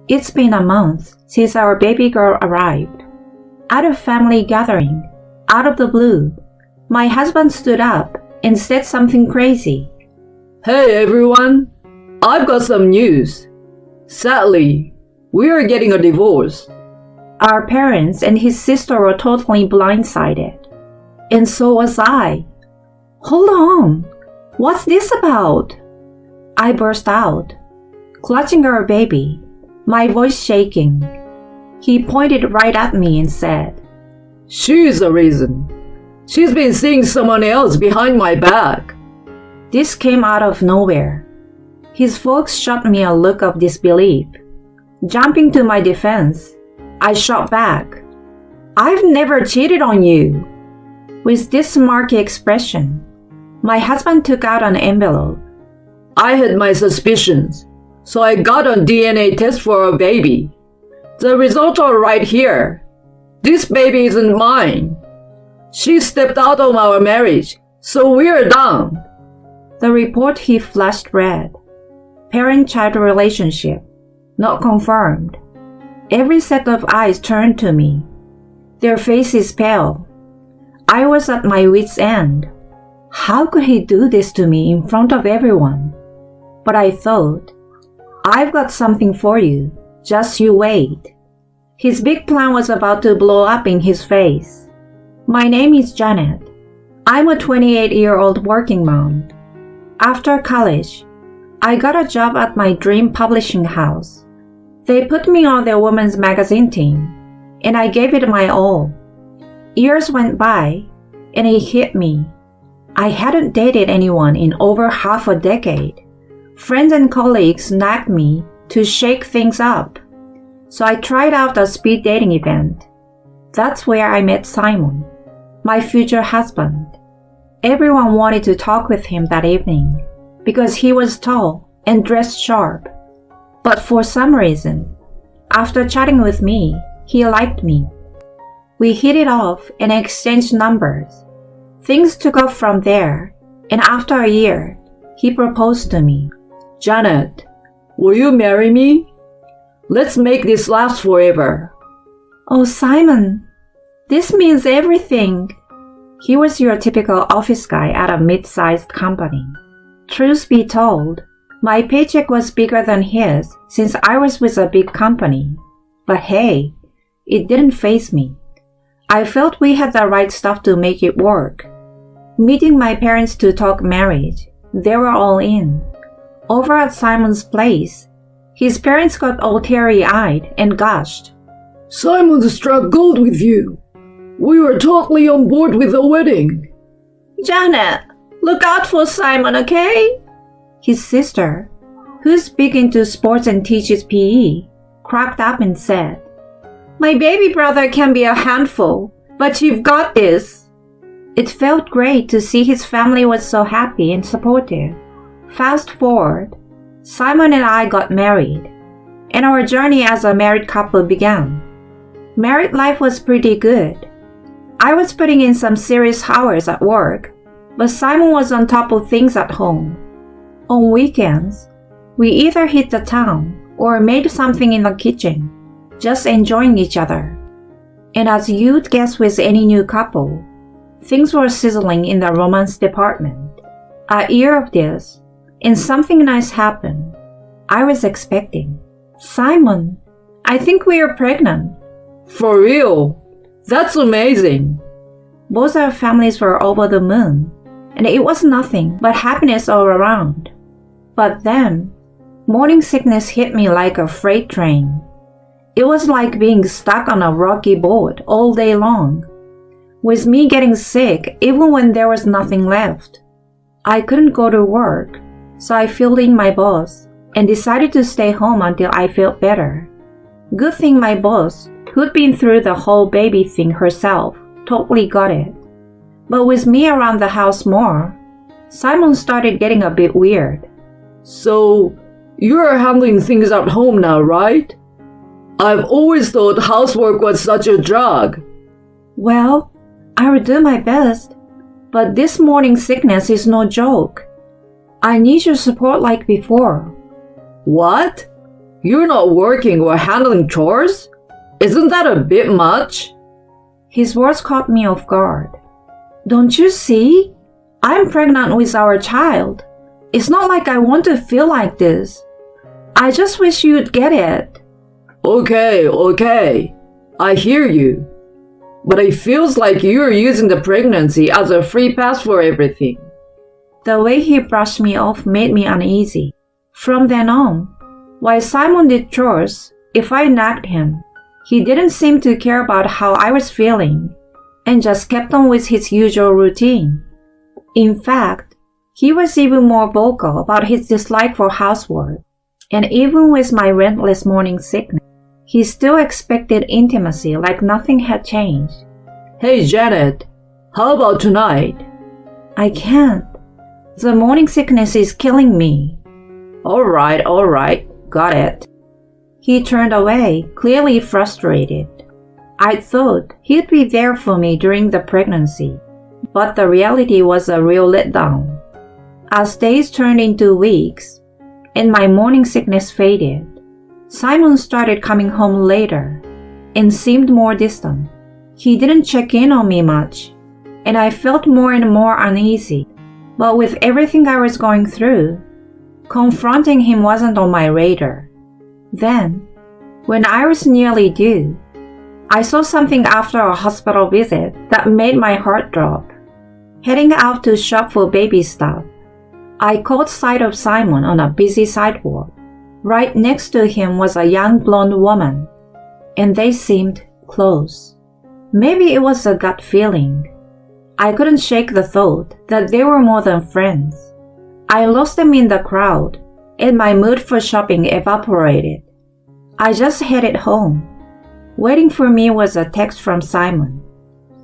It's been a month since our baby girl arrived. At a family gathering, out of the blue, my husband stood up and said something crazy. Hey everyone, I've got some news. Sadly, we are getting a divorce. Our parents and his sister were totally blindsided. And so was I. Hold on, what's this about? I burst out, clutching our baby, my voice shaking. He pointed right at me and said, She's the reason. She's been seeing someone else behind my back. This came out of nowhere. His folks shot me a look of disbelief. Jumping to my defense, I shot back, I've never cheated on you. With this smirky expression, my husband took out an envelope. I had my suspicions, so I got a DNA test for our baby. The results are right here. This baby isn't mine. She stepped out of our marriage, so we're done. The report he flashed read, Parent-child relationship, not confirmed. Every set of eyes turned to me. Their faces pale. I was at my wit's end. How could he do this to me in front of everyone? But I thought, I've got something for you. Just you wait. His big plan was about to blow up in his face. My name is Janet. I'm a 28-year-old working mom. After college, I got a job at my dream publishing house. They put me on their women's magazine team, and I gave it my all. Years went by, and it hit me. I hadn't dated anyone in over half a decade. Friends and colleagues nagged me to shake things up. So I tried out a speed dating event. That's where I met Simon, my future husband. Everyone wanted to talk with him that evening because he was tall and dressed sharp. But for some reason, after chatting with me, he liked me. We hit it off and exchanged numbers. Things took off from there, and after a year, he proposed to me. Janet, will you marry me? Let's make this last forever. Oh, Simon, this means everything. He was your typical office guy at a mid-sized company. Truth be told, my paycheck was bigger than his since I was with a big company. But hey, it didn't faze me. I felt we had the right stuff to make it work. Meeting my parents to talk marriage, they were all in. Over at Simon's place, his parents got all teary-eyed and gushed. Simon struck gold with you. We were totally on board with the wedding. Janet, look out for Simon, okay? His sister, who's big into sports and teaches PE, cracked up and said, My baby brother can be a handful, but you've got this. It felt great to see his family was so happy and supportive. Fast forward, Simon and I got married, and our journey as a married couple began. Married life was pretty good. I was putting in some serious hours at work, but Simon was on top of things at home. On weekends, we either hit the town or made something in the kitchen, just enjoying each other. And as you'd guess with any new couple, things were sizzling in the romance department. A year of this, and something nice happened. I was expecting. Simon, I think we are pregnant. For real? That's amazing. Both our families were over the moon, and it was nothing but happiness all around. But then, morning sickness hit me like a freight train. It was like being stuck on a rocky boat all day long, with me getting sick even when there was nothing left. I couldn't go to work, so I filled in my boss and decided to stay home until I felt better. Good thing my boss, who'd been through the whole baby thing herself, totally got it. But with me around the house more, Simon started getting a bit weird. So, you're handling things at home now, right? I've always thought housework was such a drag. Well, I will do my best, but this morning sickness is no joke. I need your support like before. What? You're not working or handling chores? Isn't that a bit much? His words caught me off guard. Don't you see? I'm pregnant with our child. It's not like I want to feel like this. I just wish you'd get it. Okay. I hear you. But it feels like you're using the pregnancy as a free pass for everything. The way he brushed me off made me uneasy. From then on, while Simon did chores, if I nagged him, he didn't seem to care about how I was feeling and just kept on with his usual routine. In fact, he was even more vocal about his dislike for housework, and even with my relentless morning sickness, he still expected intimacy like nothing had changed. Hey Janet, how about tonight? I can't. The morning sickness is killing me. All right, got it. He turned away, clearly frustrated. I thought he'd be there for me during the pregnancy, but the reality was a real letdown. As days turned into weeks, and my morning sickness faded, Simon started coming home later and seemed more distant. He didn't check in on me much, and I felt more and more uneasy. But with everything I was going through, confronting him wasn't on my radar. Then, when I was nearly due, I saw something after a hospital visit that made my heart drop. Heading out to shop for baby stuff, I caught sight of Simon on a busy sidewalk. Right next to him was a young blonde woman, and they seemed close. Maybe it was a gut feeling. I couldn't shake the thought that they were more than friends. I lost them in the crowd, and my mood for shopping evaporated. I just headed home. Waiting for me was a text from Simon.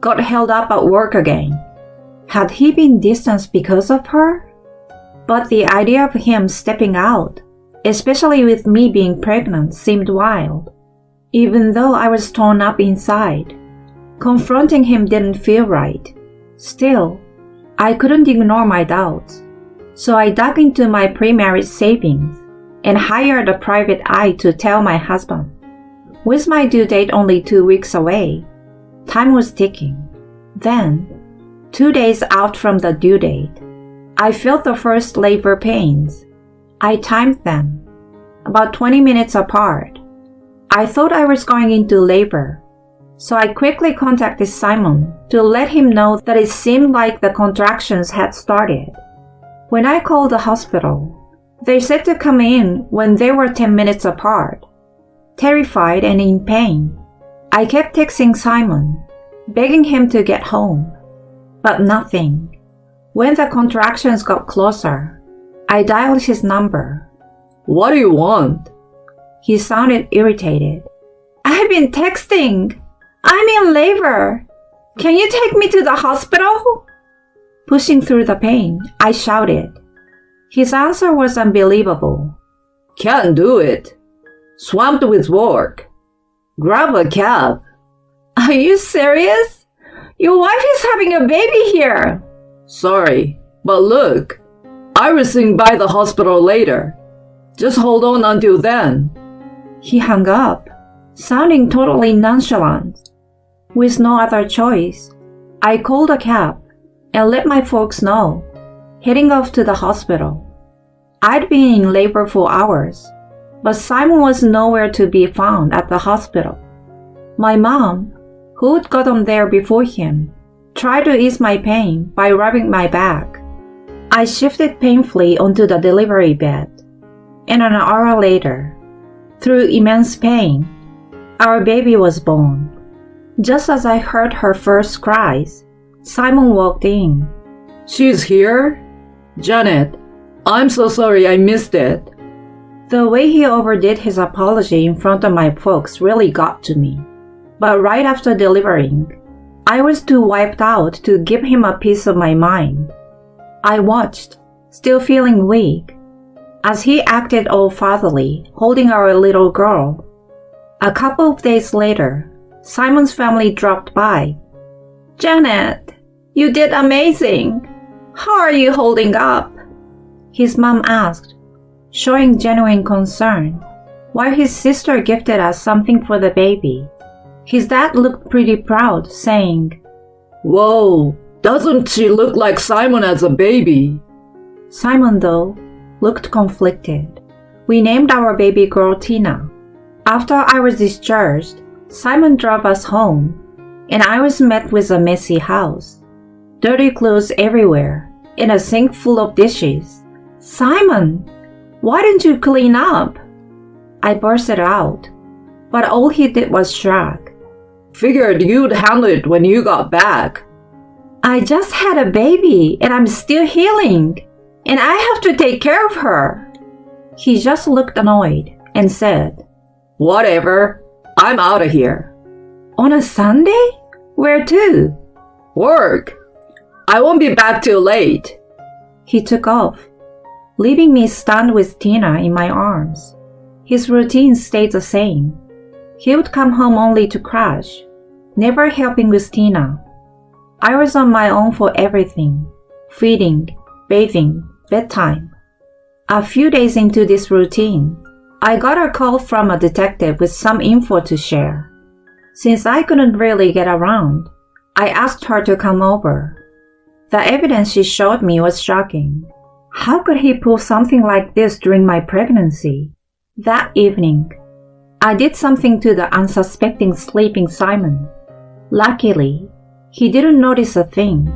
Got held up at work again. Had he been distanced because of her? But the idea of him stepping out, especially with me being pregnant, seemed wild. Even though I was torn up inside, confronting him didn't feel right. Still, I couldn't ignore my doubts. So I dug into my pre-marriage savings and hired a private eye to tell my husband. With my due date only 2 weeks away, time was ticking. Then, 2 days out from the due date, I felt the first labor pains. I timed them, about 20 minutes apart. I thought I was going into labor, so I quickly contacted Simon to let him know that it seemed like the contractions had started. When I called the hospital, they said to come in when they were 10 minutes apart. Terrified and in pain, I kept texting Simon, begging him to get home. But nothing. When the contractions got closer, I dialed his number. What do you want? He sounded irritated. I've been texting. I'm in labor. Can you take me to the hospital? Pushing through the pain, I shouted. His answer was unbelievable. Can't do it. Swamped with work. Grab a cab. Are you serious? Your wife is having a baby here. Sorry, but look, I will swing by the hospital later. Just hold on until then. He hung up, sounding totally nonchalant. With no other choice, I called a cab and let my folks know, heading off to the hospital. I'd been in labor for hours, but Simon was nowhere to be found at the hospital. My mom, who'd gotten there before him, tried to ease my pain by rubbing my back. I shifted painfully onto the delivery bed, and an hour later, through immense pain, our baby was born. Just as I heard her first cries, Simon walked in. She's here? Janet, I'm so sorry I missed it. The way he overdid his apology in front of my folks really got to me. But right after delivering, I was too wiped out to give him a piece of my mind. I watched, still feeling weak, as he acted all fatherly, holding our little girl. A couple of days later, Simon's family dropped by. Janet, you did amazing. How are you holding up? His mom asked, showing genuine concern. while his sister gifted us something for the baby. His dad looked pretty proud, saying, "Whoa, doesn't she look like Simon as a baby?" Simon, though, looked conflicted. We named our baby girl Tina. After I was discharged, Simon drove us home, and I was met with a messy house. Dirty clothes everywhere, and a sink full of dishes. "Simon, why didn't you clean up?" I bursted out, but all he did was shrug. "Figured you'd handle it when you got back." "I just had a baby, and I'm still healing, and I have to take care of her." He just looked annoyed and said, "Whatever, I'm out of here." "On a Sunday? Where to?" "Work. I won't be back till late." He took off, leaving me stunned with Tina in my arms. His routine stayed the same. He would come home only to crash, never helping with Tina. I was on my own for everything: feeding, bathing, bedtime. A few days into this routine, I got a call from a detective with some info to share. Since I couldn't really get around, I asked her to come over. The evidence she showed me was shocking. How could he pull something like this during my pregnancy? That evening, I did something to the unsuspecting sleeping Simon. Luckily, he didn't notice a thing.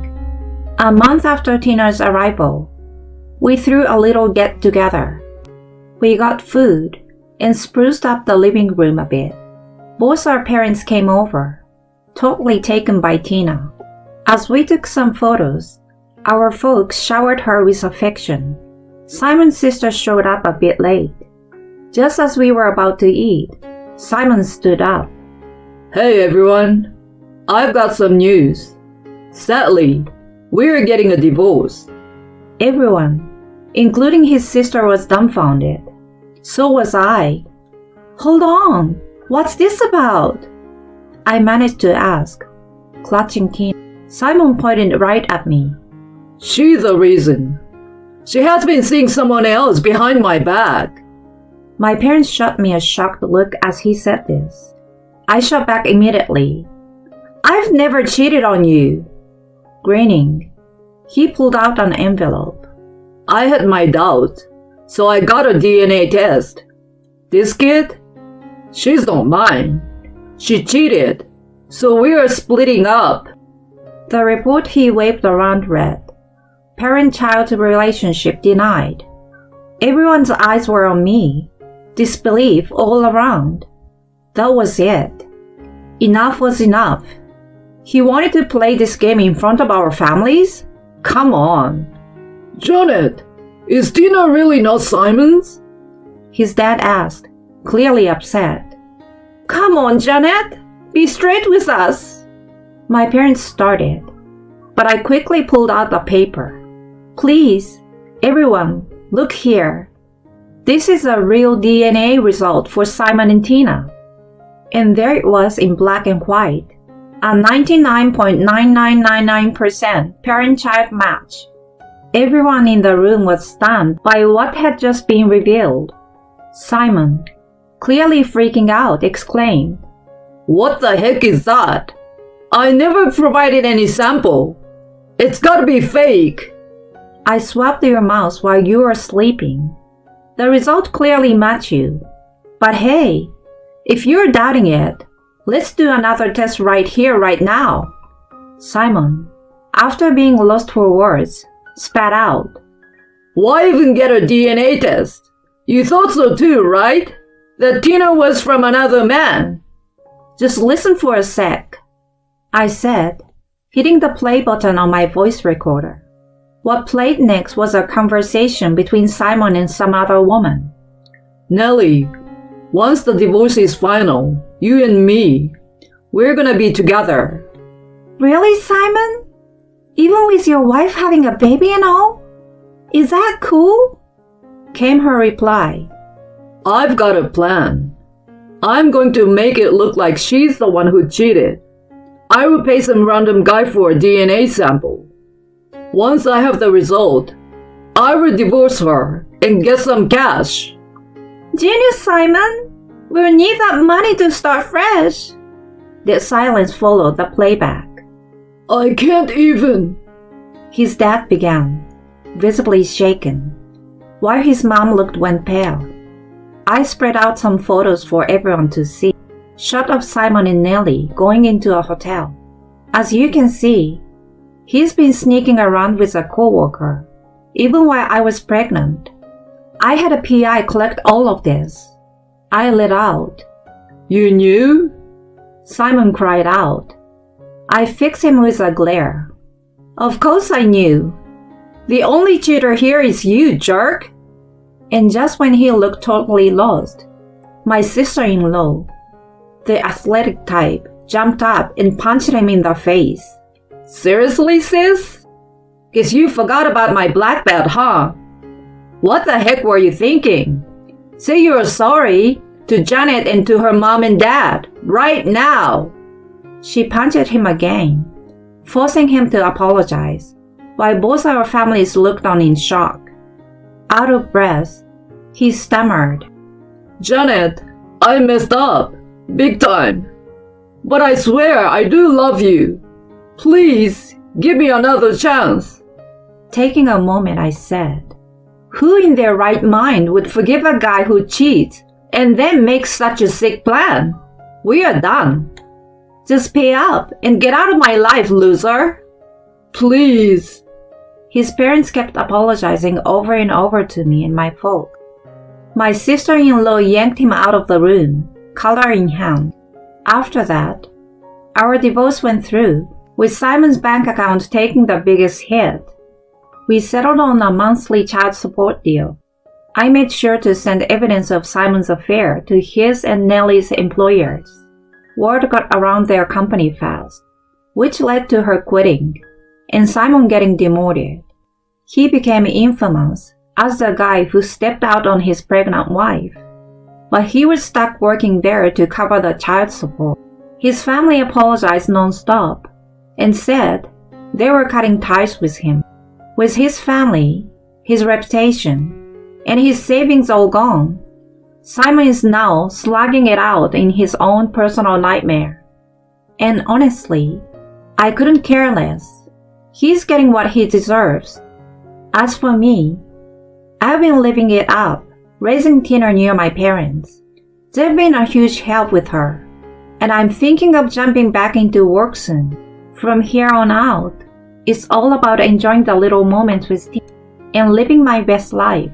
A month after Tina's arrival, we threw a little get-together. We got food and spruced up the living room a bit. Both our parents came over, totally taken by Tina. As we took some photos, our folks showered her with affection. Simon's sister showed up a bit late. Just as we were about to eat, Simon stood up. "Hey everyone, I've got some news. Sadly, we're getting a divorce." Everyone, including his sister, was dumbfounded. So was I. "Hold on, what's this about?" I managed to ask, clutching Tina. Simon pointed right at me. "She's the reason. She has been seeing someone else behind my back." My parents shot me a shocked look as he said this. I shot back immediately. "I've never cheated on you." Grinning, he pulled out an envelope. "I had my doubts, so I got a DNA test. This kid? She's not mine. She cheated, so we are splitting up." The report he waved around read, "Parent-child relationship denied." Everyone's eyes were on me, disbelief all around. That was it. Enough was enough. He wanted to play this game in front of our families? Come on. "Janet, is Tina really not Simon's?" His dad asked, clearly upset. "Come on, Janet, be straight with us." My parents started, but I quickly pulled out the paper. "Please, everyone, look here. This is a real DNA result for Simon and Tina." And there it was in black and white, a 99.9999% parent-child match. Everyone in the room was stunned by what had just been revealed. Simon, clearly freaking out, exclaimed, "What the heck is that? I never provided any sample. It's gotta be fake." "I swabbed your mouse while you were sleeping. The result clearly matched you. But hey, if you're doubting it, let's do another test right here, right now." Simon, after being lost for words, spat out, "Why even get a DNA test? You thought so too, right? That Tina was from another man." "Just listen for a sec," I said, hitting the play button on my voice recorder. What played next was a conversation between Simon and some other woman. "Nellie, once the divorce is final, you and me, we're gonna be together." "Really, Simon? Even with your wife having a baby and all? Is that cool?" came her reply. "I've got a plan. I'm going to make it look like she's the one who cheated. I will pay some random guy for a DNA sample. Once I have the result, I will divorce her and get some cash." "Genius, Simon! We'll need that money to start fresh. The silence followed the playback. I can't even. His dad began, visibly shaken, while his mom looked pale. I spread out some photos for everyone to see. Shot of Simon and Nellie going into a hotel. As you can see, he's been sneaking around with a coworker, even while I was pregnant. I had a PI collect all of this. I let out. You knew? Simon cried out. I fixed him with a glare. Of course I knew. The only cheater here is you, jerk. And just when he looked totally lost, my sister-in-law, the athletic type, jumped up and punched him in the face. Seriously, sis? Guess you forgot about my black belt, huh? What the heck were you thinking? Say you're sorry to Janet and to her mom and dad, right now. She punched him again, forcing him to apologize, while both our families looked on in shock. Out of breath, he stammered. Janet, I messed up, big time. But I swear I do love you. Please, give me another chance. Taking a moment, I said, who in their right mind would forgive a guy who cheats and then makes such a sick plan? We are done. Just pay up and get out of my life, loser. Please. His parents kept apologizing over and over to me and my folk. My sister-in-law yanked him out of the room, collar in hand. After that, our divorce went through, with Simon's bank account taking the biggest hit. We settled on a monthly child support deal. I made sure to send evidence of Simon's affair to his and Nellie's employers. Word got around their company fast, which led to her quitting and Simon getting demoted. He became infamous as the guy who stepped out on his pregnant wife, but he was stuck working there to cover the child support. His family apologized non-stop and said they were cutting ties with him. With his family, his reputation, and his savings all gone, Simon is now slugging it out in his own personal nightmare. And honestly, I couldn't care less. He's getting what he deserves. As for me, I've been living it up, raising Tina near my parents. They've been a huge help with her, and I'm thinking of jumping back into work soon. From here on out, it's all about enjoying the little moments with Tina and living my best life.